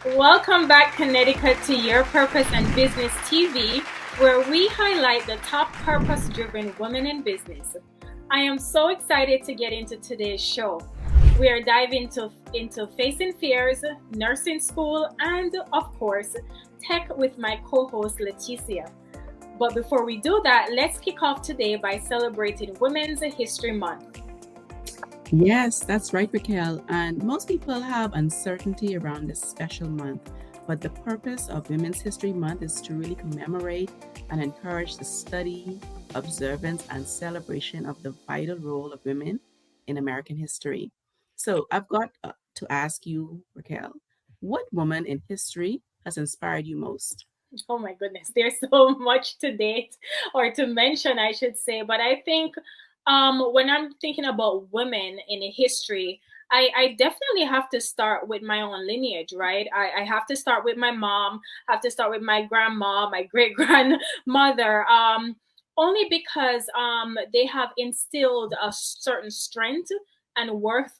Welcome back, Connecticut, to Your Purpose and Business TV, where we highlight the top purpose driven women in business. I am so excited to get into today's show. We are diving into facing fears, nursing school, and of course, tech with my co host, Laticia. But before we do that, let's kick off today by celebrating Women's History Month. Yes, that's right, Racquel. And most people have uncertainty around this special month. But the purpose of Women's History Month is to really commemorate and encourage the study, observance, and celebration of the vital role of women in American history. So I've got to ask you, Racquel, what woman in history has inspired you most? Oh my goodness, there's so much to date or to mention, I should say. But I think when I'm thinking about women in history, I definitely have to start with my own lineage, right? I have to start with my mom, have to start with my grandma, my great grandmother. Only because they have instilled a certain strength and work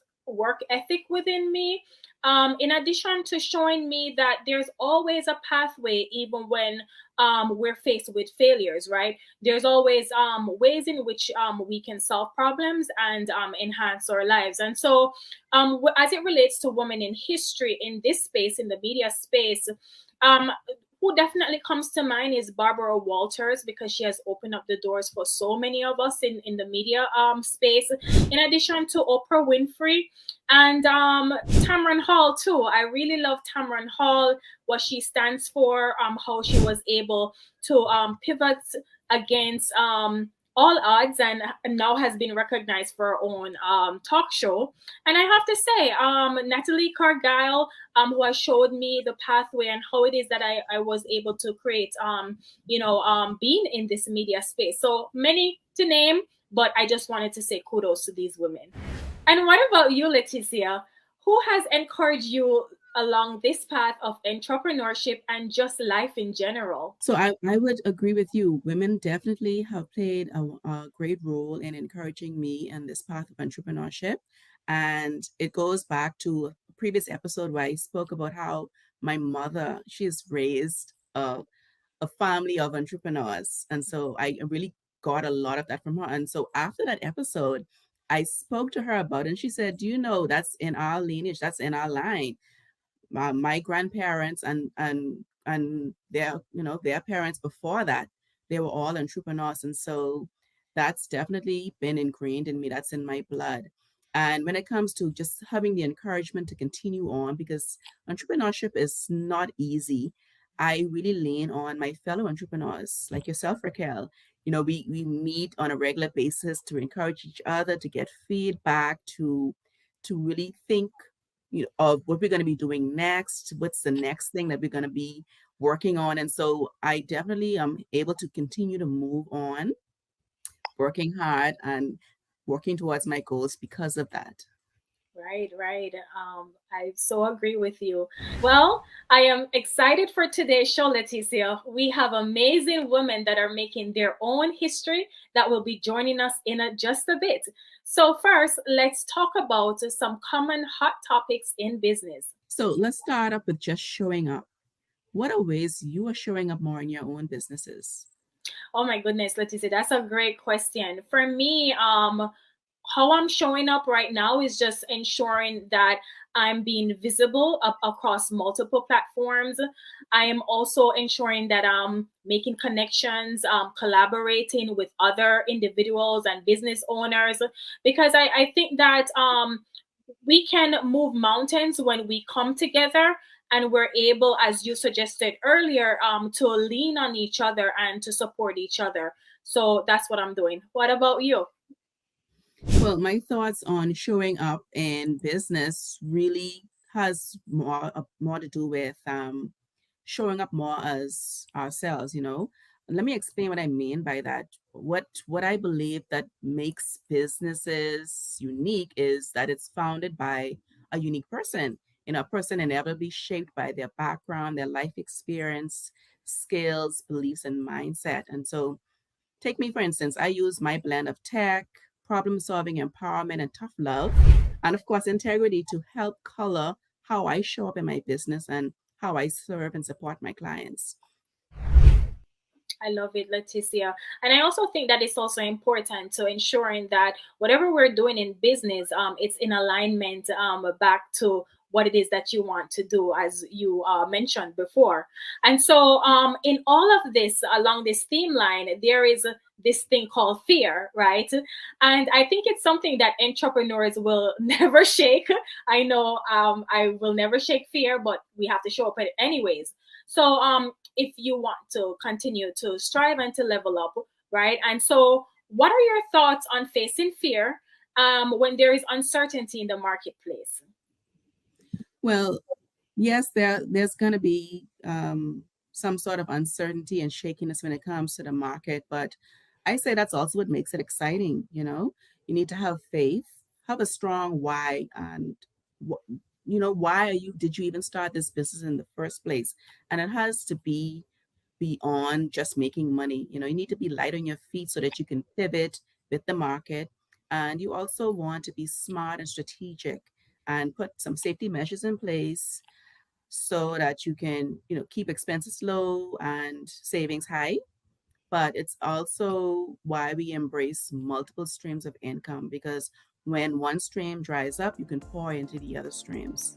ethic within me, in addition to showing me that there's always a pathway even when we're faced with failures, right? There's always ways in which we can solve problems and enhance our lives. And so as it relates to women in history in this space, in the media space, um, who definitely comes to mind is Barbara Walters, because she has opened up the doors for so many of us in the media space, in addition to Oprah Winfrey and Tamron Hall too. I really love Tamron Hall, what she stands for, how she was able to pivot against all odds, and now has been recognized for her own talk show. And I have to say, Natalie Cargile, who has showed me the pathway and how it is that I was able to create, being in this media space. So many to name, but I just wanted to say kudos to these women. And what about you, Leticia? Who has encouraged you along this path of entrepreneurship and just life in general? So I would agree with you. Women definitely have played a great role in encouraging me in this path of entrepreneurship. And it goes back to a previous episode where I spoke about how my mother, she's raised a family of entrepreneurs. And so I really got a lot of that from her. And so after that episode, I spoke to her about it and she said, "Do you know that's in our lineage, that's in our line? My grandparents and their their parents before that, they were all entrepreneurs, and so that's definitely been ingrained in me. That's in my blood. And when it comes to just having the encouragement to continue on, because entrepreneurship is not easy, I really lean on my fellow entrepreneurs like yourself, Raquel. We meet on a regular basis to encourage each other, to get feedback, to really think of what we're going to be doing next, what's the next thing that we're going to be working on. And so I definitely am able to continue to move on, working hard and working towards my goals because of that. Right, right. I so agree with you. Well, I am excited for today's show, Leticia. We have amazing women that are making their own history that will be joining us in just a bit. So, first, let's talk about some common hot topics in business. So let's start up with just showing up. What are ways you are showing up more in your own businesses? Oh my goodness, Leticia, that's a great question. For me, how I'm showing up right now is just ensuring that I'm being visible up across multiple platforms. I am also ensuring that I'm making connections, collaborating with other individuals and business owners, because I think that we can move mountains when we come together and we're able, as you suggested earlier, to lean on each other and to support each other. So that's what I'm doing. What about you? Well, my thoughts on showing up in business really has more to do with showing up more as ourselves. Let me explain what I mean by that. What I believe that makes businesses unique is that it's founded by a unique person. A person inevitably shaped by their background, their life experience, skills, beliefs, and mindset. And so take me, for instance, I use my blend of tech, problem solving, empowerment, and tough love, and of course, integrity to help color how I show up in my business and how I serve and support my clients. I love it, Laticia. And I also think that it's also important to ensuring that whatever we're doing in business, it's in alignment back to what it is that you want to do, as you mentioned before. And so, in all of this, along this theme line, there is this thing called fear, right? And I think it's something that entrepreneurs will never shake. I know I will never shake fear, but we have to show up anyways. So, if you want to continue to strive and to level up, right? And so, what are your thoughts on facing fear when there is uncertainty in the marketplace? Well, yes, there's going to be some sort of uncertainty and shakiness when it comes to the market, but I say that's also what makes it exciting. You need to have faith, have a strong why, and why did you even start this business in the first place? And it has to be beyond just making money. You need to be light on your feet so that you can pivot with the market. And you also want to be smart and strategic and put some safety measures in place so that you can, keep expenses low and savings high. But it's also why we embrace multiple streams of income, because when one stream dries up, you can pour into the other streams.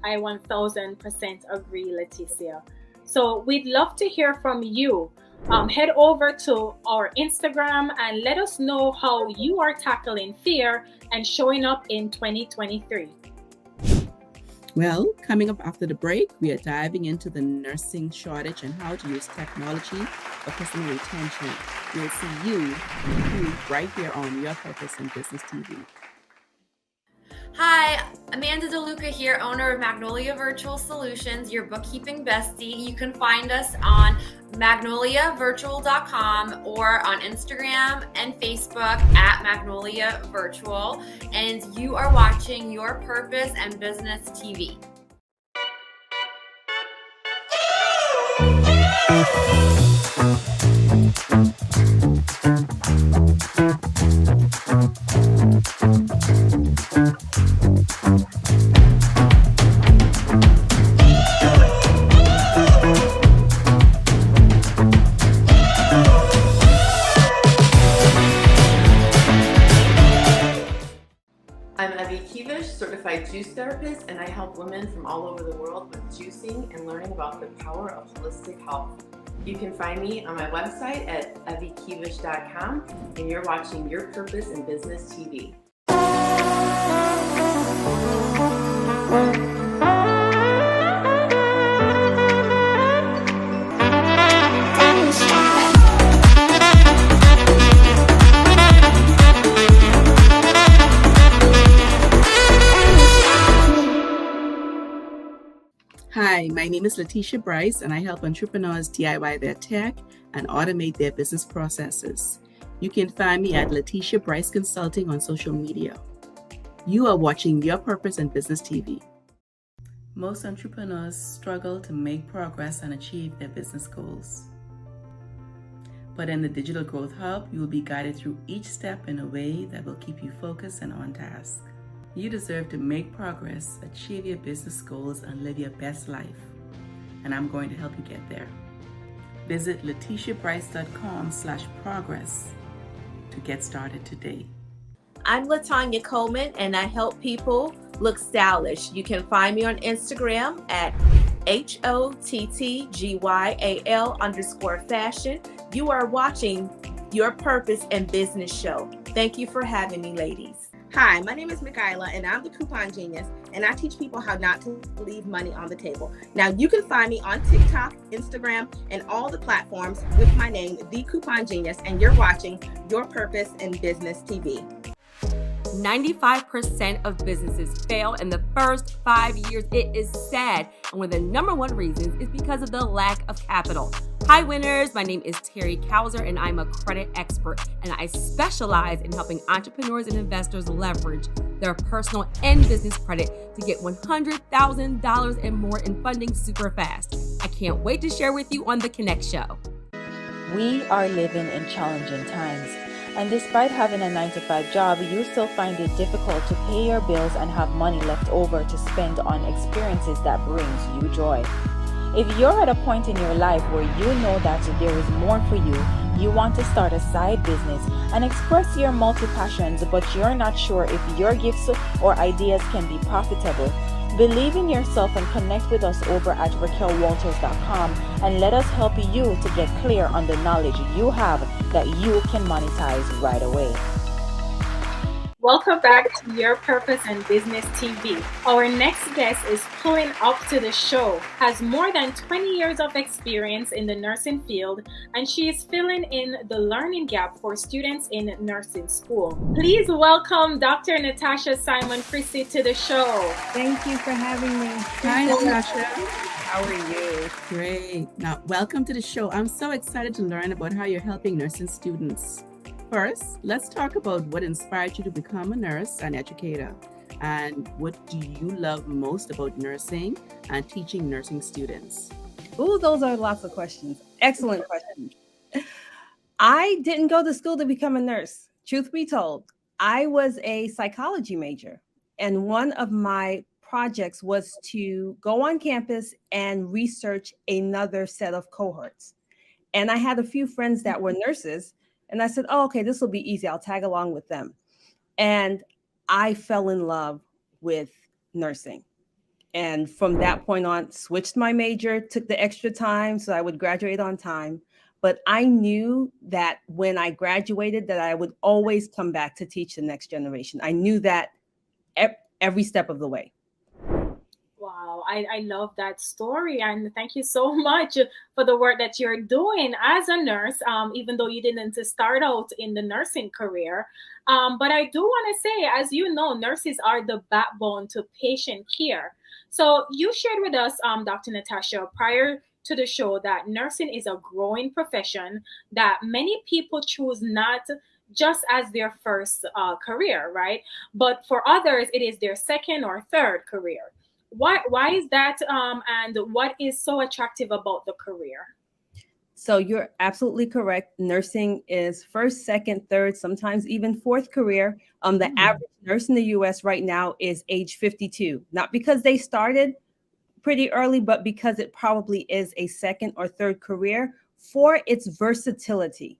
I 1000% agree, Laticia. So we'd love to hear from you. Head over to our Instagram and let us know how you are tackling fear and showing up in 2023. Well, coming up after the break, we are diving into the nursing shortage and how to use technology for customer retention. We'll see you right here on Your Purpose in Business TV. Hi, Amanda DeLuca here, owner of Magnolia Virtual Solutions, your bookkeeping bestie. You can find us on magnoliavirtual.com or on Instagram and Facebook at Magnolia Virtual. And you are watching Your Purpose and Business TV. Certified juice therapist, and I help women from all over the world with juicing and learning about the power of holistic health. You can find me on my website at eviekivish.com, and you're watching Your Purpose in Business TV. Hi, my name is Laticia Brice, and I help entrepreneurs DIY their tech and automate their business processes. You can find me at Laticia Brice Consulting on social media. You are watching Your Purpose in Business TV. Most entrepreneurs struggle to make progress and achieve their business goals. But in the Digital Growth Hub, you will be guided through each step in a way that will keep you focused and on task. You deserve to make progress, achieve your business goals, and live your best life. And I'm going to help you get there. Visit LaticiaBrice.com/progress to get started today. I'm Latanya Coleman, and I help people look stylish. You can find me on Instagram at HOTTGYAL_fashion. You are watching Your Purpose and Business Show. Thank you for having me, ladies. Hi, my name is Michaela, and I'm the Coupon Genius, and I teach people how not to leave money on the table. Now, you can find me on TikTok, Instagram, and all the platforms with my name, The Coupon Genius, and you're watching Your Purpose in Business TV. 95% of businesses fail in the first 5 years. It is sad. And one of the number one reasons is because of the lack of capital. Hi winners, my name is Terry Kauser and I'm a credit expert, and I specialize in helping entrepreneurs and investors leverage their personal and business credit to get $100,000 and more in funding super fast. I can't wait to share with you on The Connect Show. We are living in challenging times, And despite having a 9 to 5 job, you still find it difficult to pay your bills and have money left over to spend on experiences that brings you joy. If you're at a point in your life where you know that there is more for you, you want to start a side business and express your multi-passions, but you're not sure if your gifts or ideas can be profitable, believe in yourself and connect with us over at RacquelWalters.com and let us help you to get clear on the knowledge you have that you can monetize right away. Welcome back to Your Purpose and Business TV. Our next guest is pulling up to the show, has more than 20 years of experience in the nursing field, and she is filling in the learning gap for students in nursing school. Please welcome Dr. Natacha Simon-Christie to the show. Thank you for having me. Hi, Natacha. How are you? Great. Now, welcome to the show. I'm so excited to learn about how you're helping nursing students. First, let's talk about what inspired you to become a nurse and educator. And what do you love most about nursing and teaching nursing students? Ooh, those are lots of questions. Excellent questions. I didn't go to school to become a nurse. Truth be told, I was a psychology major. And one of my projects was to go on campus and research another set of cohorts. And I had a few friends that were nurses. And I said, oh, okay, this will be easy. I'll tag along with them. And I fell in love with nursing. And from that point on, switched my major, took the extra time so I would graduate on time. But I knew that when I graduated, that I would always come back to teach the next generation. I knew that every step of the way. Wow, I love that story, and thank you so much for the work that you're doing as a nurse, even though you didn't start out in the nursing career. But I do want to say, as you know, nurses are the backbone to patient care. So you shared with us, Dr. Natacha, prior to the show that nursing is a growing profession that many people choose not just as their first career, right? But for others, it is their second or third career. Why is that, and what is so attractive about the career? So you're absolutely correct. Nursing is first, second, third, sometimes even fourth career. The average nurse in the U.S. right now is age 52, not because they started pretty early, but because it probably is a second or third career for its versatility.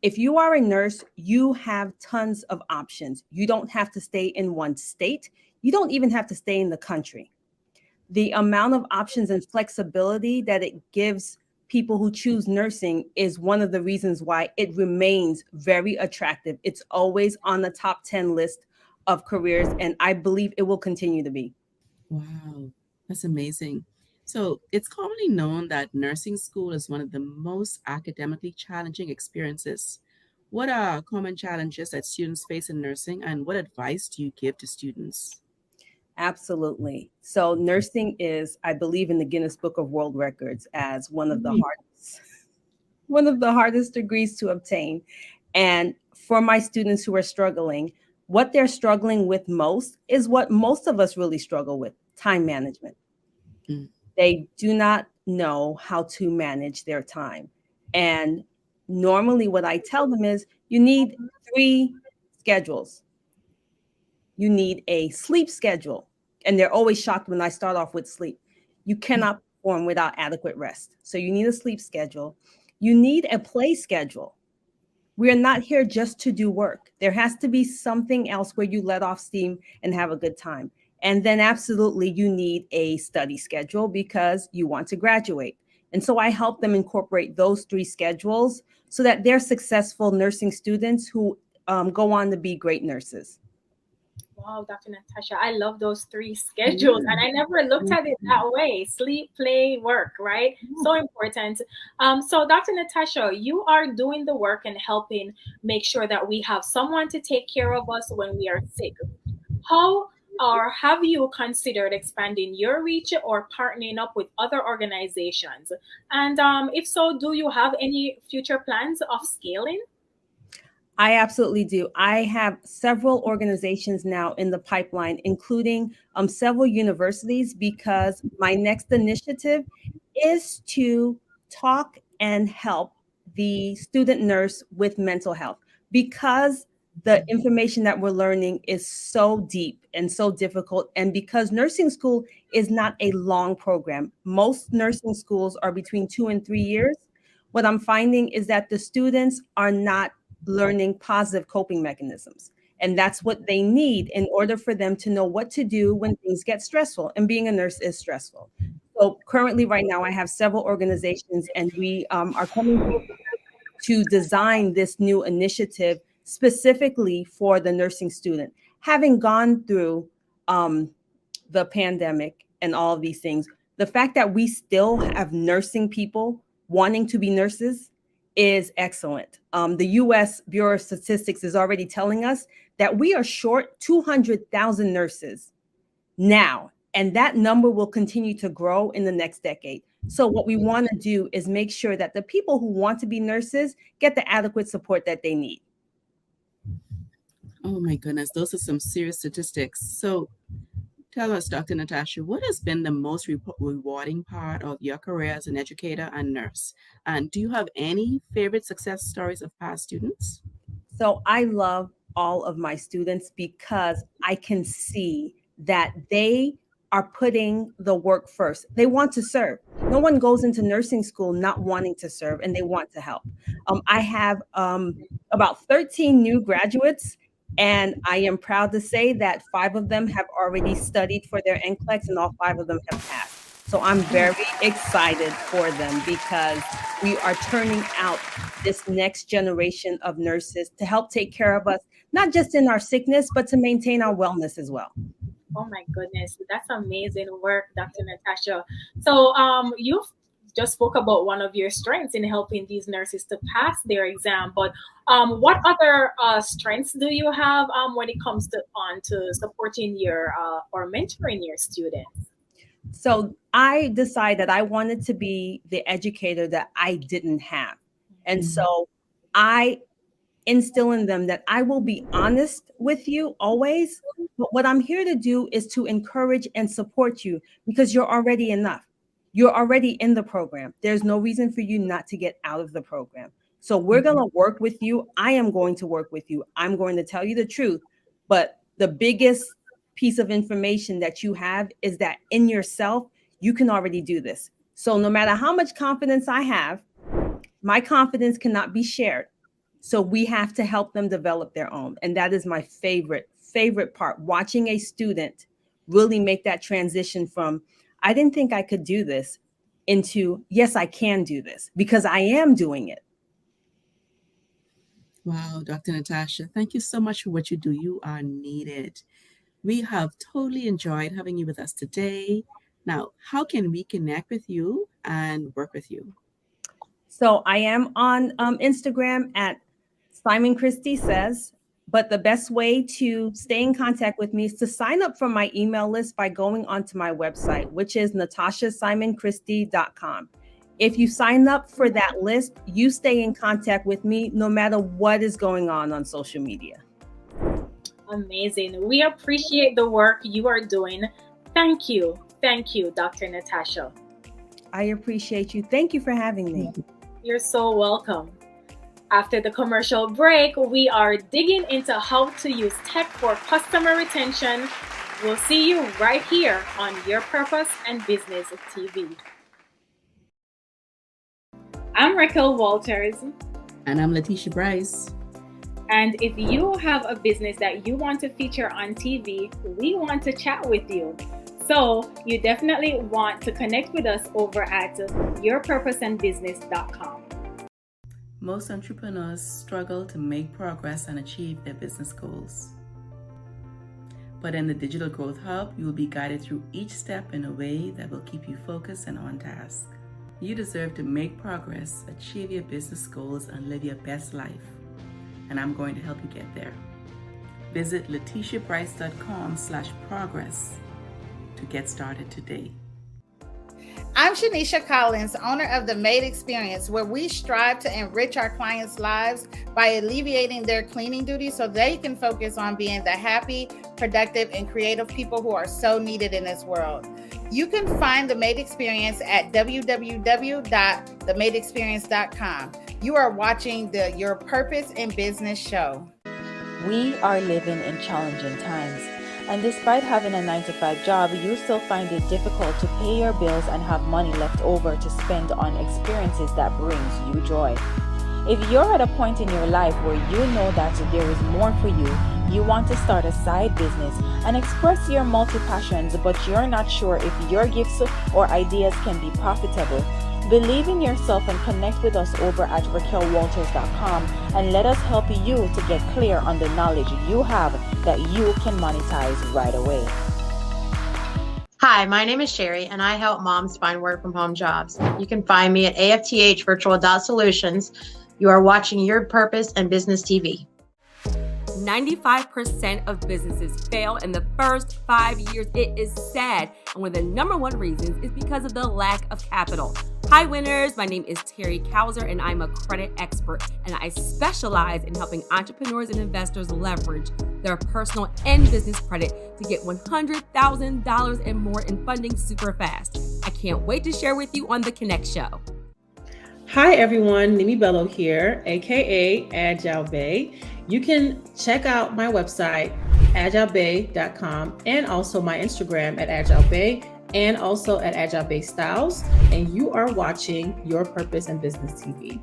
If you are a nurse, you have tons of options. You don't have to stay in one state. You don't even have to stay in the country. The amount of options and flexibility that it gives people who choose nursing is one of the reasons why it remains very attractive. It's always on the top 10 list of careers, and I believe it will continue to be. Wow, that's amazing. So it's commonly known that nursing school is one of the most academically challenging experiences. What are common challenges that students face in nursing, and what advice do you give to students? Absolutely. So nursing is, I believe, in the Guinness Book of World Records as one of the hardest degrees to obtain. And for my students who are struggling, what they're struggling with most is what most of us really struggle with: time management. They do not know how to manage their time. And normally what I tell them is you need 3 schedules. You need a sleep schedule. And they're always shocked when I start off with sleep. You cannot perform without adequate rest. So you need a sleep schedule. You need a play schedule. We are not here just to do work. There has to be something else where you let off steam and have a good time. And then absolutely you need a study schedule because you want to graduate. And so I help them incorporate those 3 schedules so that they're successful nursing students who go on to be great nurses. Wow, Dr. Natacha, I love those 3 schedules, and I never looked at it that way. Sleep, play, work, right? So important. So Dr. Natacha, you are doing the work and helping make sure that we have someone to take care of us when we are sick. How or have you considered expanding your reach or partnering up with other organizations? And if so, do you have any future plans of scaling? I absolutely do. I have several organizations now in the pipeline, including several universities, because my next initiative is to talk and help the student nurse with mental health. because the information that we're learning is so deep and so difficult, and because nursing school is not a long program. Most nursing schools are between 2 and 3 years. What I'm finding is that the students are not learning positive coping mechanisms. And that's what they need in order for them to know what to do when things get stressful. And being a nurse is stressful. So currently, right now, I have several organizations, and we are coming together to design this new initiative specifically for the nursing student. Having gone through the pandemic and all of these things, the fact that we still have nursing people wanting to be nurses is excellent. The US Bureau of Statistics is already telling us that we are short 200,000 nurses now, and that number will continue to grow in the next decade. So what we want to do is make sure that the people who want to be nurses get the adequate support that they need. Oh my goodness, those are some serious statistics. So tell us, Dr. Natacha, what has been the most rewarding part of your career as an educator and nurse? And do you have any favorite success stories of past students? So I love all of my students because I can see that they are putting the work first. They want to serve. No one goes into nursing school not wanting to serve, and they want to help. I have about 13 new graduates, and I am proud to say that 5 of them have already studied for their NCLEX, and all 5 of them have passed. So I'm very excited for them because we are turning out this next generation of nurses to help take care of us, not just in our sickness, but to maintain our wellness as well. Oh my goodness, that's amazing work, Dr. Natacha. So you just spoke about one of your strengths in helping these nurses to pass their exam, but what other strengths do you have when it comes to supporting your or mentoring your students? So I decided that I wanted to be the educator that I didn't have. And so I instill in them that I will be honest with you always, but what I'm here to do is to encourage and support you because you're already enough. You're already in the program. There's no reason for you not to get out of the program. So we're going to work with you. I am going to work with you. I'm going to tell you the truth. But the biggest piece of information that you have is that in yourself, you can already do this. So no matter how much confidence I have, my confidence cannot be shared. So we have to help them develop their own. And that is my favorite part, watching a student really make that transition from, I didn't think I could do this, into, yes, I can do this because I am doing it. Wow, Dr. Natacha, thank you so much for what you do. You are needed. We have totally enjoyed having you with us today. Now, how can we connect with you and work with you? So I am on Instagram at Simon-Christie says, but the best way to stay in contact with me is to sign up for my email list by going onto my website, which is natachasimonchriste.com. If you sign up for that list, you stay in contact with me no matter what is going on social media. Amazing. We appreciate the work you are doing. Thank you. Thank you, Dr. Natacha. I appreciate you. Thank you for having me. You're so welcome. After the commercial break, we are digging into how to use tech for customer retention. We'll see you right here on Your Purpose and Business TV. I'm Racquel Walters. And I'm Laticia Brice. And if you have a business that you want to feature on TV, we want to chat with you. So you definitely want to connect with us over at yourpurposeandbusiness.com. Most entrepreneurs struggle to make progress and achieve their business goals. But in the Digital Growth Hub, you will be guided through each step in a way that will keep you focused and on task. You deserve to make progress, achieve your business goals, and live your best life. And I'm going to help you get there. Visit LaticiaBrice.com/progress to get started today. I'm Shanisha Collins, owner of The Made Experience, where we strive to enrich our clients' lives by alleviating their cleaning duties so they can focus on being the happy, productive, and creative people who are so needed in this world. You can find the Made Experience at www.themadeexperience.com. You are watching the Your Purpose in Business show. We are living in challenging times, and despite having a 9-to-5 job, you still find it difficult to pay your bills and have money left over to spend on experiences that brings you joy. If you're at a point in your life where you know that there is more for you, you want to start a side business and express your multi-passions, but you're not sure if your gifts or ideas can be profitable, believe in yourself and connect with us over at racquelwalters.com and let us help you to get clear on the knowledge you have that you can monetize right away. Hi, my name is Sherry, and I help moms find work from home jobs. You can find me at AFTH Virtual Solutions. You are watching Your Purpose and Business TV. 95% of businesses fail in the first 5 years. It is sad. And one of the number one reasons is because of the lack of capital. Hi, winners. My name is Terry Cowser, and I'm a credit expert. And I specialize in helping entrepreneurs and investors leverage their personal and business credit to get $100,000 and more in funding super fast. I can't wait to share with you on The Connect Show. Hi everyone, Nimi Bello here, aka Agile Bay. You can check out my website, agilebay.com, and also my Instagram at AgileBay, and also at Agile Bay Styles. And you are watching Your Purpose and Business TV.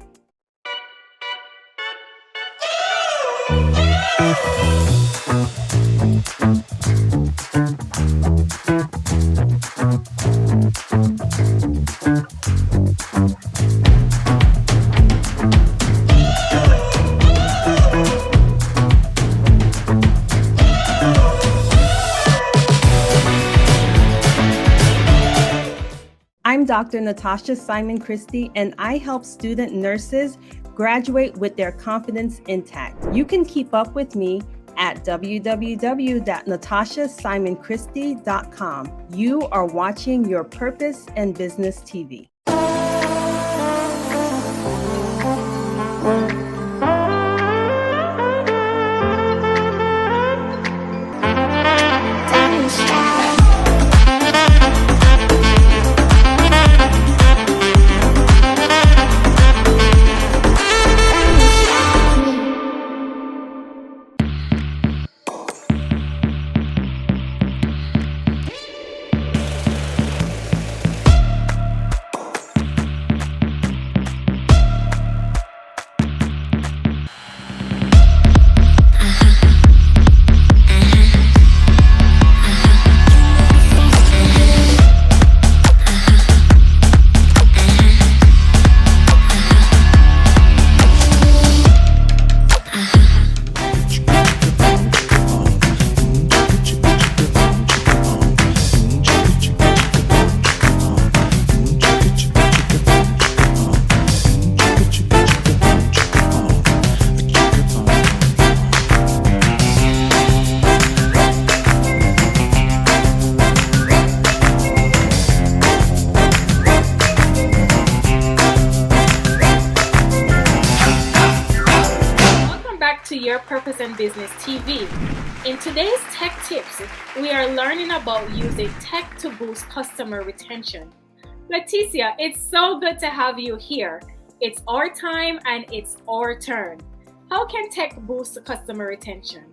I'm Dr. Natacha Simon-Christie, and I help student nurses graduate with their confidence intact. You can keep up with me at www.natachasimonchristtie.com. You are watching Your Purpose and Business TV. Your Purpose and Business TV. In today's Tech Tips, we are learning about using tech to boost customer retention. Laticia, it's so good to have you here. It's our time and it's our turn. How can tech boost customer retention?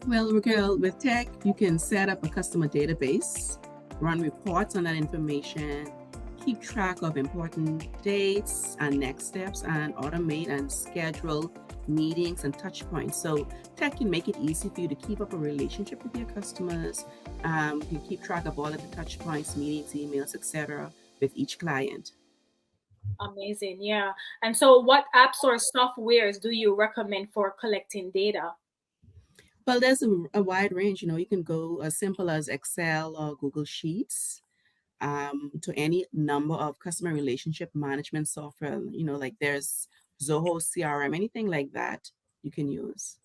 Well, Racquel, with tech, you can set up a customer database, run reports on that information, keep track of important dates and next steps, and automate and schedule meetings and touch points. So tech can make it easy for you to keep up a relationship with your customers. You can keep track of all of the touch points, meetings, emails, etc. with each client. Amazing, yeah. And so what apps or softwares do you recommend for collecting data? Well, there's a wide range. You can go as simple as Excel or Google Sheets, to any number of customer relationship management software, like there's Zoho CRM, anything like that you can use.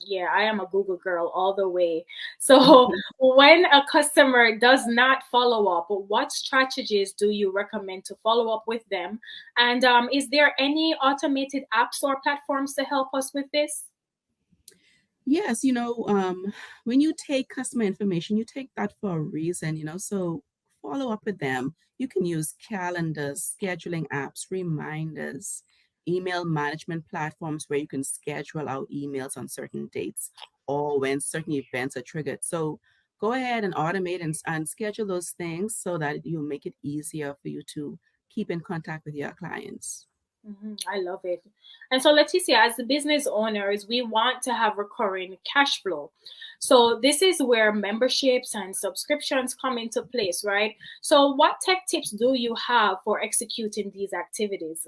Yeah, I am a Google girl all the way. So when a customer does not follow up, what strategies do you recommend to follow up with them? And is there any automated apps or platforms to help us with this? Yes, when you take customer information, you take that for a reason, so follow up with them. You can use calendars, scheduling apps, reminders, email management platforms where you can schedule out emails on certain dates or when certain events are triggered. So go ahead and automate and schedule those things so that you make it easier for you to keep in contact with your clients. I love it. And so, Leticia, as the business owners, we want to have recurring cash flow. So, this is where memberships and subscriptions come into place, right? So, what tech tips do you have for executing these activities?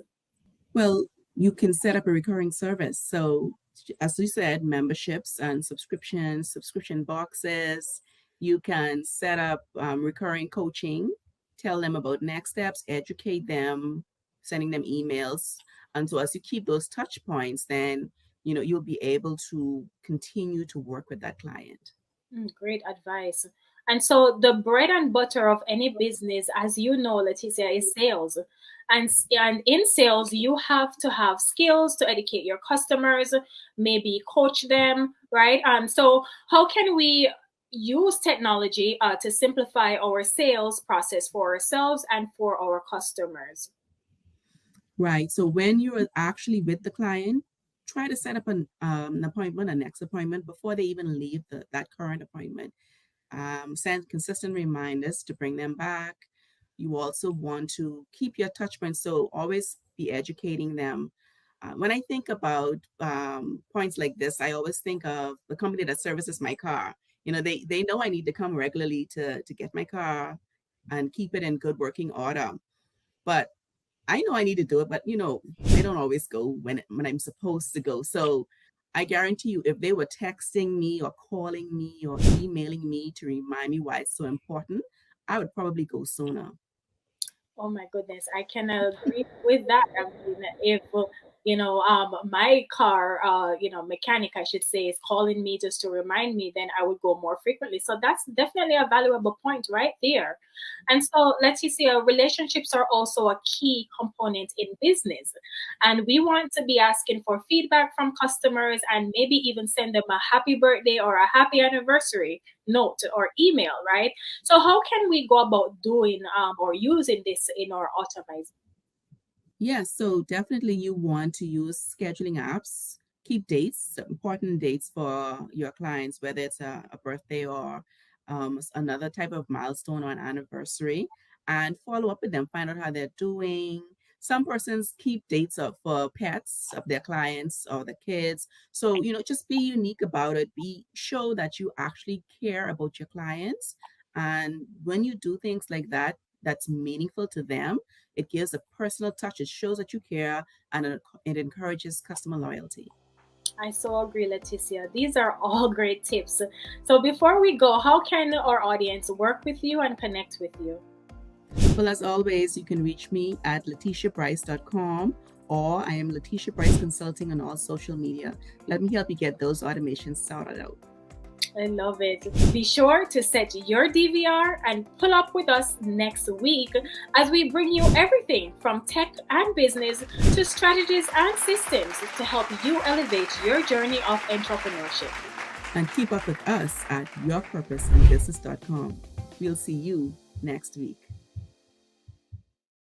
Well, you can set up a recurring service. So, as you said, memberships and subscriptions, subscription boxes. You can set up recurring coaching, tell them about next steps, educate them, sending them emails. And so, as you keep those touch points, then you'll be able to continue to work with that client. Great advice. And so the bread and butter of any business, as you know, Leticia, is sales. And in sales, you have to have skills to educate your customers, maybe coach them, right? So how can we use technology to simplify our sales process for ourselves and for our customers? Right. So when you're actually with the client, try to set up an appointment, a next appointment before they even leave that current appointment. Send consistent reminders to bring them back. You also want to keep your touch points, so always be educating them. When I think about points like this, I always think of the company that services my car. They know I need to come regularly to get my car and keep it in good working order. But I know I need to do it, but I don't always go when I'm supposed to go. So I guarantee you, if they were texting me or calling me or emailing me to remind me why it's so important, I would probably go sooner. Oh my goodness, I can agree with that. I mean, if my car, mechanic, I should say, is calling me just to remind me, then I would go more frequently. So that's definitely a valuable point right there. And so let's see, relationships are also a key component in business, and we want to be asking for feedback from customers and maybe even send them a happy birthday or a happy anniversary note or email, right? So how can we go about doing or using this in our automation? Yes, so definitely you want to use scheduling apps, keep dates, important dates for your clients, whether it's a birthday or another type of milestone or an anniversary, and follow up with them, find out how they're doing. Some persons keep dates up for pets of their clients or the kids. So, just be unique about it. Show that you actually care about your clients. And when you do things like that, that's meaningful to them, it gives a personal touch. It shows that you care, and it encourages customer loyalty. I so agree, Leticia. These are all great tips. So before we go, how can our audience work with you and connect with you? Well, as always, you can reach me at laticiabrice.com, or I am Laticia Brice Consulting on all social media. Let me help you get those automations sorted out. I love it. Be sure to set your DVR and pull up with us next week as we bring you everything from tech and business to strategies and systems to help you elevate your journey of entrepreneurship. And keep up with us at yourpurposeandbusiness.com. We'll see you next week.